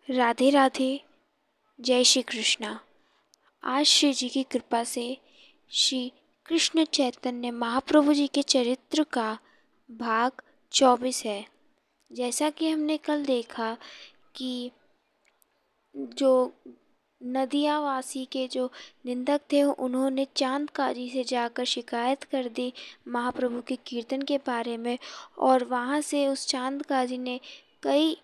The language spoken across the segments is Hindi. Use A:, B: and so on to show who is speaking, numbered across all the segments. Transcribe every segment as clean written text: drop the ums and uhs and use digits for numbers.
A: राधे राधे। जय श्री कृष्णा। आज श्री जी की कृपा से श्री कृष्ण चैतन्य महाप्रभु जी के चरित्र का भाग 24 है। जैसा कि हमने कल देखा कि जो नदियावासी के जो निंदक थे उन्होंने चांदकाजी से जाकर शिकायत कर दी महाप्रभु के कीर्तन के बारे में, और वहाँ से उस चांदकाजी ने कई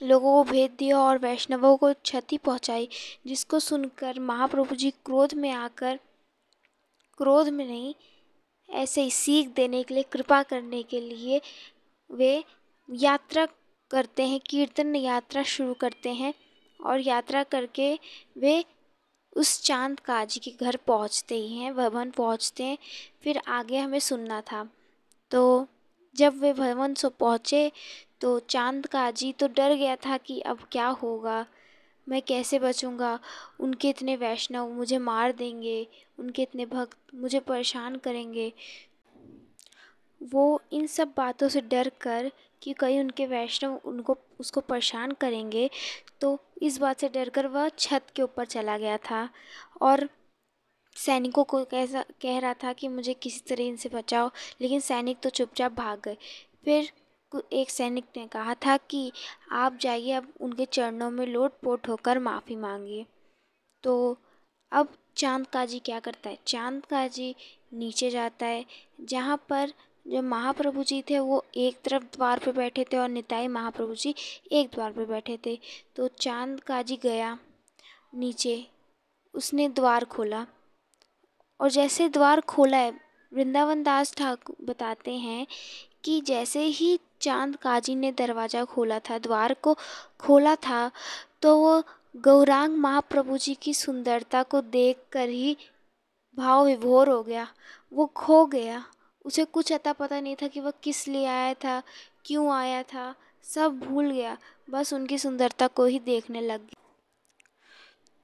A: लोगों को भेज दिया और वैष्णवों को क्षति पहुंचाई, जिसको सुनकर महाप्रभु जी क्रोध में आकर, क्रोध में नहीं, ऐसे ही सीख देने के लिए, कृपा करने के लिए वे यात्रा करते हैं, कीर्तन यात्रा शुरू करते हैं। और यात्रा करके वे उस चांद काजी के घर पहुंचते ही हैं, भवन पहुंचते हैं। फिर आगे हमें सुनना था। तो जब वे भवन से पहुँचे तो चांद काजी तो डर गया था कि अब क्या होगा, मैं कैसे बचूंगा, उनके इतने वैष्णव मुझे मार देंगे, उनके इतने भक्त मुझे परेशान करेंगे। वो इन सब बातों से डर कर कि कहीं उनके वैष्णव उसको परेशान करेंगे, तो इस बात से डर कर वह छत के ऊपर चला गया था और सैनिकों को कैसा कह रहा था कि मुझे किसी तरह इनसे बचाओ, लेकिन सैनिक तो चुपचाप भाग गए। फिर एक सैनिक ने कहा था कि आप जाइए, अब उनके चरणों में लोट-पोट होकर माफ़ी मांगिए। तो अब चांद काजी क्या करता है, चांद काजी नीचे जाता है जहाँ पर जो महाप्रभु जी थे वो एक तरफ द्वार पे बैठे थे और निताई महाप्रभु जी एक द्वार पे बैठे थे। तो चांद काजी गया नीचे, उसने द्वार खोला, और जैसे द्वार खोला है, वृंदावन दास ठाकुर बताते हैं कि जैसे ही चांद काजी ने दरवाज़ा खोला था, द्वार को खोला था, तो वो गौरांग महाप्रभु जी की सुंदरता को देखकर ही भाव विभोर हो गया। वो खो गया, उसे कुछ अता पता नहीं था कि वह किस लिए आया था, क्यों आया था, सब भूल गया, बस उनकी सुंदरता को ही देखने लग गया।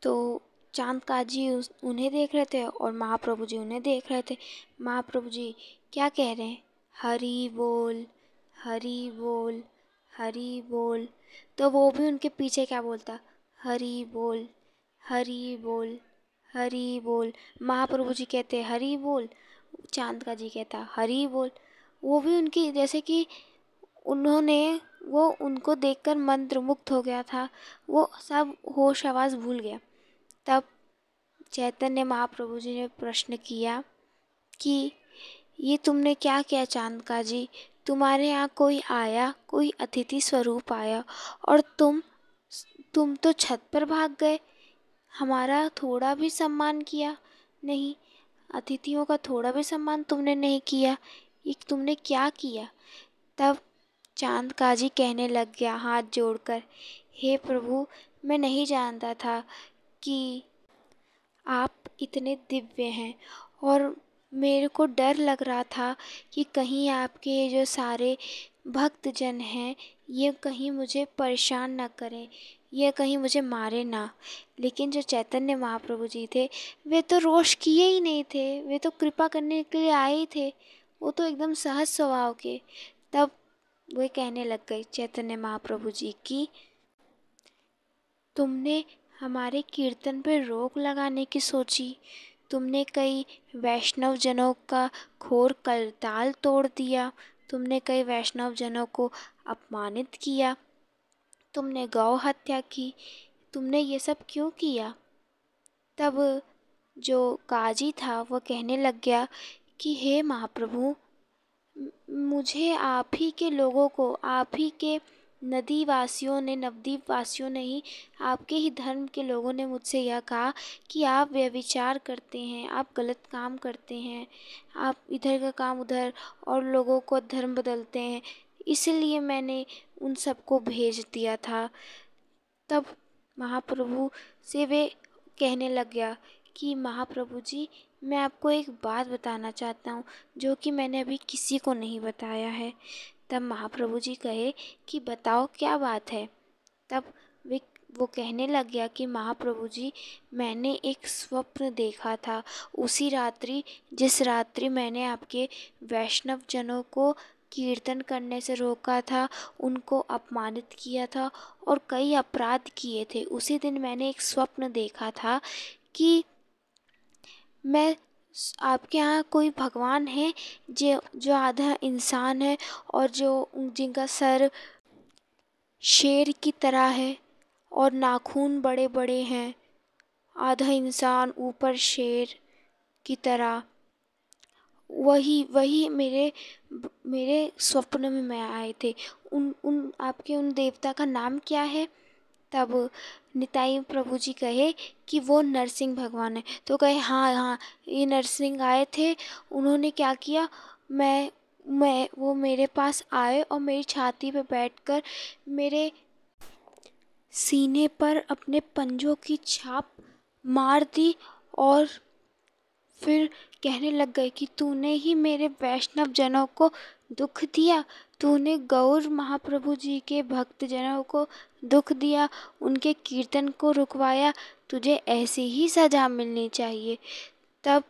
A: तो चांद काजी उन्हें देख रहे थे और महाप्रभु जी उन्हें देख रहे थे। महाप्रभु जी क्या कह रहे हैं, हरि बोल, हरि बोल, हरि बोल। तो वो भी उनके पीछे क्या बोलता, हरि बोल, हरि बोल, हरि बोल। महाप्रभु जी कहते हरि बोल, चांद का जी कहता हरि बोल। वो भी उनकी, जैसे कि वो उनको देखकर मंत्रमुग्ध हो गया था, वो सब होश आवाज़ भूल गया। तब चैतन्य महाप्रभु जी ने प्रश्न किया कि ये तुमने क्या किया चांद का जी, तुम्हारे यहाँ कोई आया, कोई अतिथि स्वरूप आया और तुम तो छत पर भाग गए, हमारा थोड़ा भी सम्मान किया नहीं, अतिथियों का थोड़ा भी सम्मान तुमने नहीं किया, ये तुमने क्या किया। तब चांद काजी कहने लग गया हाथ जोड़कर, हे प्रभु, मैं नहीं जानता था कि आप इतने दिव्य हैं, और मेरे को डर लग रहा था कि कहीं आपके ये जो सारे भक्तजन हैं ये कहीं मुझे परेशान ना करें, ये कहीं मुझे मारे ना। लेकिन जो चैतन्य महाप्रभु जी थे वे तो रोष किए ही नहीं थे, वे तो कृपा करने के लिए आए ही थे, वो तो एकदम सहज स्वभाव के। तब वे कहने लग गए चैतन्य महाप्रभु जी की, तुमने हमारे कीर्तन पर रोक लगाने की सोची, तुमने कई वैष्णव जनों का घोर करताल तोड़ दिया, तुमने कई वैष्णव जनों को अपमानित किया, तुमने गौ हत्या की, तुमने ये सब क्यों किया। तब जो काजी था वह कहने लग गया कि हे महाप्रभु, मुझे आप ही के लोगों को, आप ही के नदी वासियों ने, नवद्वीप वासियों ने ही, आपके ही धर्म के लोगों ने मुझसे यह कहा कि आप व्यभिचार करते हैं, आप गलत काम करते हैं, आप इधर का काम उधर और लोगों को धर्म बदलते हैं, इसलिए मैंने उन सबको भेज दिया था। तब महाप्रभु से वे कहने लग गया कि महाप्रभु जी, मैं आपको एक बात बताना चाहता हूँ जो कि मैंने अभी किसी को नहीं बताया है। तब महाप्रभु जी कहे कि बताओ क्या बात है। तब वो कहने लग गया कि महाप्रभु जी, मैंने एक स्वप्न देखा था उसी रात्रि, जिस रात्रि मैंने आपके वैष्णव जनों को कीर्तन करने से रोका था, उनको अपमानित किया था और कई अपराध किए थे। उसी दिन मैंने एक स्वप्न देखा था कि मैं आपके यहाँ कोई भगवान है जो जो आधा इंसान है और जो जिनका सर शेर की तरह है और नाखून बड़े बड़े हैं, आधा इंसान ऊपर शेर की तरह। वही वही मेरे मेरे स्वप्न में मैं आए थे। उन उन आपके उन देवता का नाम क्या है? तब निताई प्रभु जी कहे कि वो नरसिंह भगवान है। तो कहे हाँ हाँ, ये नरसिंह आए थे। उन्होंने क्या किया, मैं वो मेरे पास आए और मेरी छाती पे बैठकर मेरे सीने पर अपने पंजों की छाप मार दी और फिर कहने लग गए कि तूने ही मेरे वैष्णव जनों को दुख दिया, तूने गौर महाप्रभु जी के भक्त जनों को दुख दिया, उनके कीर्तन को रुकवाया, तुझे ऐसी ही सज़ा मिलनी चाहिए। तब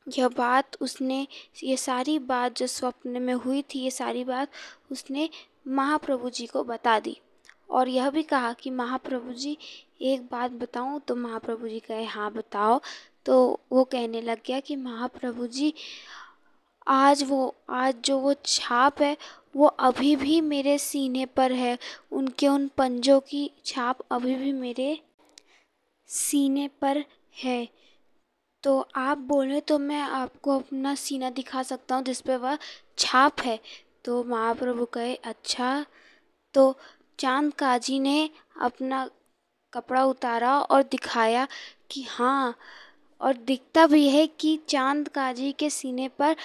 A: यह बात उसने, ये सारी बात जो स्वप्न में हुई थी, ये सारी बात उसने महाप्रभु जी को बता दी और यह भी कहा कि महाप्रभु जी एक बात बताऊं? तो महाप्रभु जी कहे हाँ बताओ। तो वो कहने लग गया कि महाप्रभु जी, आज जो वो छाप है वो अभी भी मेरे सीने पर है, उनके उन पंजों की छाप अभी भी मेरे सीने पर है। तो आप बोले तो मैं आपको अपना सीना दिखा सकता हूँ जिस पे वह छाप है। तो महाप्रभु कहे अच्छा। तो चांद काजी ने अपना कपड़ा उतारा और दिखाया कि हाँ, और दिखता भी है कि चांद काजी के सीने पर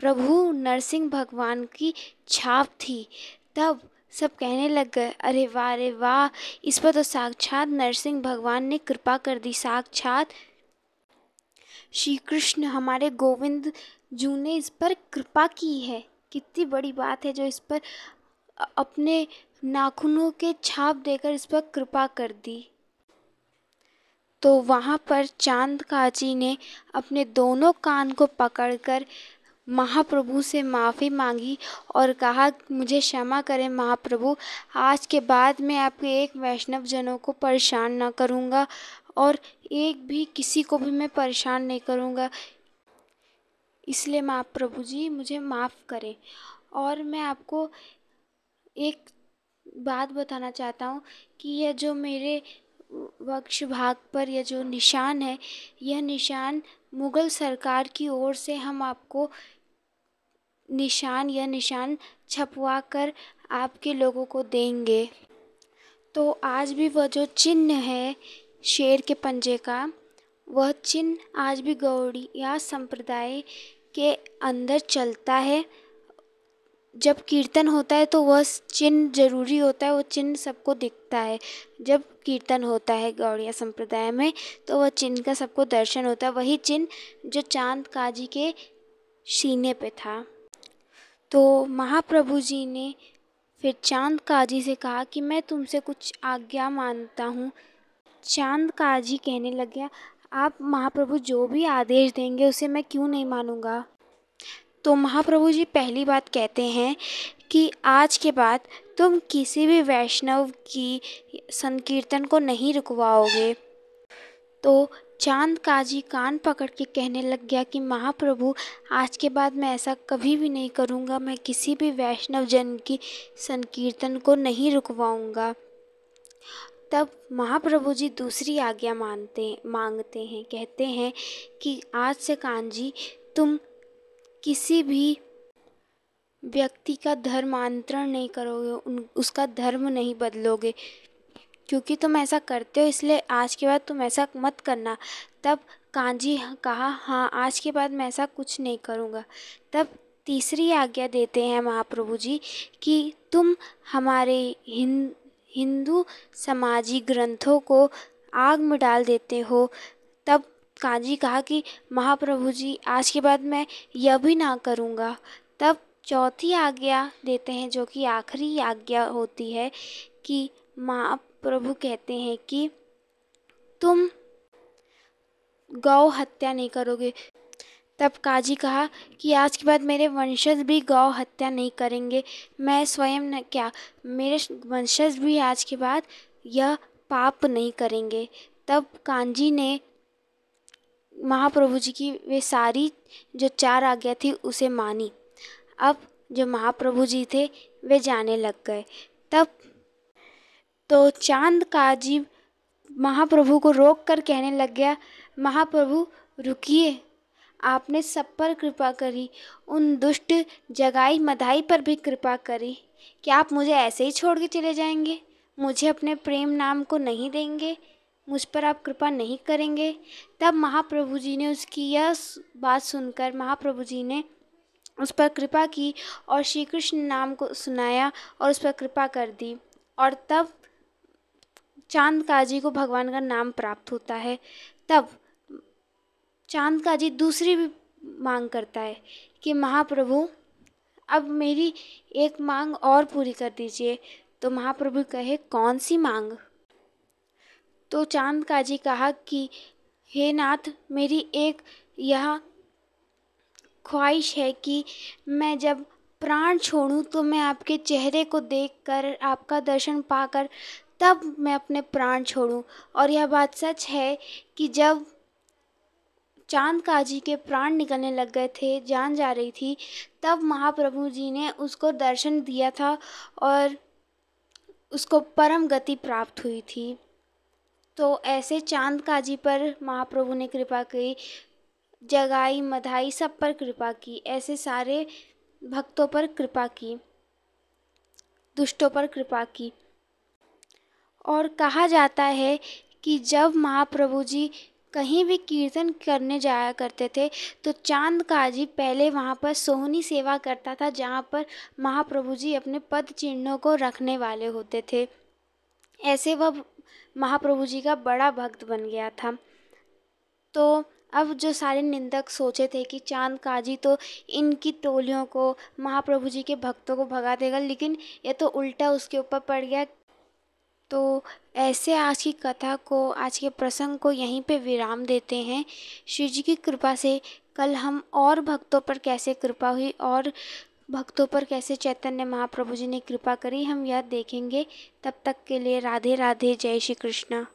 A: प्रभु नरसिंह भगवान की छाप थी। तब सब कहने लग गए अरे वाह, इस पर तो साक्षात नरसिंह भगवान ने कृपा कर दी, साक्षात श्री कृष्ण हमारे गोविंद जू ने इस पर कृपा की है। कितनी बड़ी बात है जो इस पर अपने नाखूनों के छाप देकर इस पर कृपा कर दी। तो वहाँ पर चांद काजी ने अपने दोनों कान को पकड़कर महाप्रभु से माफ़ी मांगी और कहा मुझे क्षमा करें महाप्रभु, आज के बाद मैं आपके एक वैष्णव जनों को परेशान ना करूँगा और एक भी किसी को भी मैं परेशान नहीं करूँगा, इसलिए महाप्रभु जी मुझे माफ़ करें। और मैं आपको एक बात बताना चाहता हूँ कि यह जो मेरे वक्ष भाग पर यह जो निशान है, यह निशान मुग़ल सरकार की ओर से हम आपको यह निशान छपवा कर आपके लोगों को देंगे। तो आज भी वह जो चिन्ह है शेर के पंजे का, वह चिन्ह आज भी गौड़िया संप्रदाय के अंदर चलता है। जब कीर्तन होता है तो वह चिन्ह ज़रूरी होता है, वो चिन्ह सबको दिखता है। जब कीर्तन होता है गौड़िया संप्रदाय में तो वह चिन्ह का सबको दर्शन होता है, वही चिन्ह जो चांद काजी के सीने पे था। तो महाप्रभु जी ने फिर चांद काजी से कहा कि मैं तुमसे कुछ आज्ञा मांगता हूँ। चांद काजी कहने लग गया आप महाप्रभु जो भी आदेश देंगे उसे मैं क्यों नहीं मानूंगा। तो महाप्रभु जी पहली बात कहते हैं कि आज के बाद तुम किसी भी वैष्णव की संकीर्तन को नहीं रुकवाओगे। तो चांद काजी कान पकड़ के कहने लग गया कि महाप्रभु आज के बाद मैं ऐसा कभी भी नहीं करूँगा, मैं किसी भी वैष्णव जन की संकीर्तन को नहीं रुकवाऊँगा। तब महाप्रभु जी दूसरी आज्ञा मांगते हैं, कहते हैं कि आज से कान जी तुम किसी भी व्यक्ति का धर्मांतरण नहीं करोगे, उसका धर्म नहीं बदलोगे, क्योंकि तुम ऐसा करते हो इसलिए आज के बाद तुम ऐसा मत करना। तब कांजी कहा हाँ, आज के बाद मैं ऐसा कुछ नहीं करूँगा। तब तीसरी आज्ञा देते हैं महाप्रभु जी कि तुम हमारे हिंदू समाजी ग्रंथों को आग में डाल देते हो। तब कांजी कहा कि महाप्रभु जी आज के बाद मैं यह भी ना करूँगा। तब चौथी आज्ञा देते हैं जो कि आखिरी आज्ञा होती है कि महाप्रभु कहते हैं कि तुम गौ हत्या नहीं करोगे, तब काजी कहा कि आज के बाद मेरे वंशज भी गौ हत्या नहीं करेंगे। मैं स्वयं न क्या, मेरे वंशज भी आज के बाद यह पाप नहीं करेंगे। तब कांजी ने महाप्रभु जी की वे सारी जो 4 आज्ञा थी उसे मानी। अब जो महाप्रभु जी थे वे जाने लग गए। तब तो चांद काजी महाप्रभु को रोक कर कहने लग गया, महाप्रभु रुकिए, आपने सब पर कृपा करी, उन दुष्ट जगाई मदाई पर भी कृपा करी। क्या आप मुझे ऐसे ही छोड़ के चले जाएंगे? मुझे अपने प्रेम नाम को नहीं देंगे? मुझ पर आप कृपा नहीं करेंगे? तब महाप्रभु जी ने उसकी यह बात सुनकर महाप्रभु जी ने उस पर कृपा की और श्री कृष्ण नाम को सुनाया और उस पर कृपा कर दी। और तब चांद काजी को भगवान का नाम प्राप्त होता है। तब चांद काजी दूसरी भी मांग करता है कि महाप्रभु अब मेरी एक मांग और पूरी कर दीजिए। तो महाप्रभु कहे, कौन सी मांग? तो चांद काजी कहा कि हे नाथ, मेरी एक यह ख्वाहिश है कि मैं जब प्राण छोड़ूं तो मैं आपके चेहरे को देखकर, आपका दर्शन पाकर तब मैं अपने प्राण छोड़ूं। और यह बात सच है कि जब चांद काजी के प्राण निकलने लग गए थे, जान जा रही थी, तब महाप्रभु जी ने उसको दर्शन दिया था और उसको परम गति प्राप्त हुई थी। तो ऐसे चांद काजी पर महाप्रभु ने कृपा की, जगाई मधाई सब पर कृपा की, ऐसे सारे भक्तों पर कृपा की, दुष्टों पर कृपा की। और कहा जाता है कि जब महाप्रभु जी कहीं भी कीर्तन करने जाया करते थे तो चांद काजी पहले वहाँ पर सोहनी सेवा करता था, जहाँ पर महाप्रभु जी अपने पद चिन्हों को रखने वाले होते थे। ऐसे वह महाप्रभु जी का बड़ा भक्त बन गया था। तो अब जो सारे निंदक सोचे थे कि चांद काजी तो इनकी टोलियों को, महाप्रभु जी के भक्तों को भगा देगा, लेकिन ये तो उल्टा उसके ऊपर पड़ गया। तो ऐसे आज की कथा को, आज के प्रसंग को यहीं पे विराम देते हैं। श्री जी की कृपा से कल हम और भक्तों पर कैसे कृपा हुई और भक्तों पर कैसे चैतन्य महाप्रभु जी ने कृपा करी, हम यह देखेंगे। तब तक के लिए राधे राधे, जय श्री कृष्ण।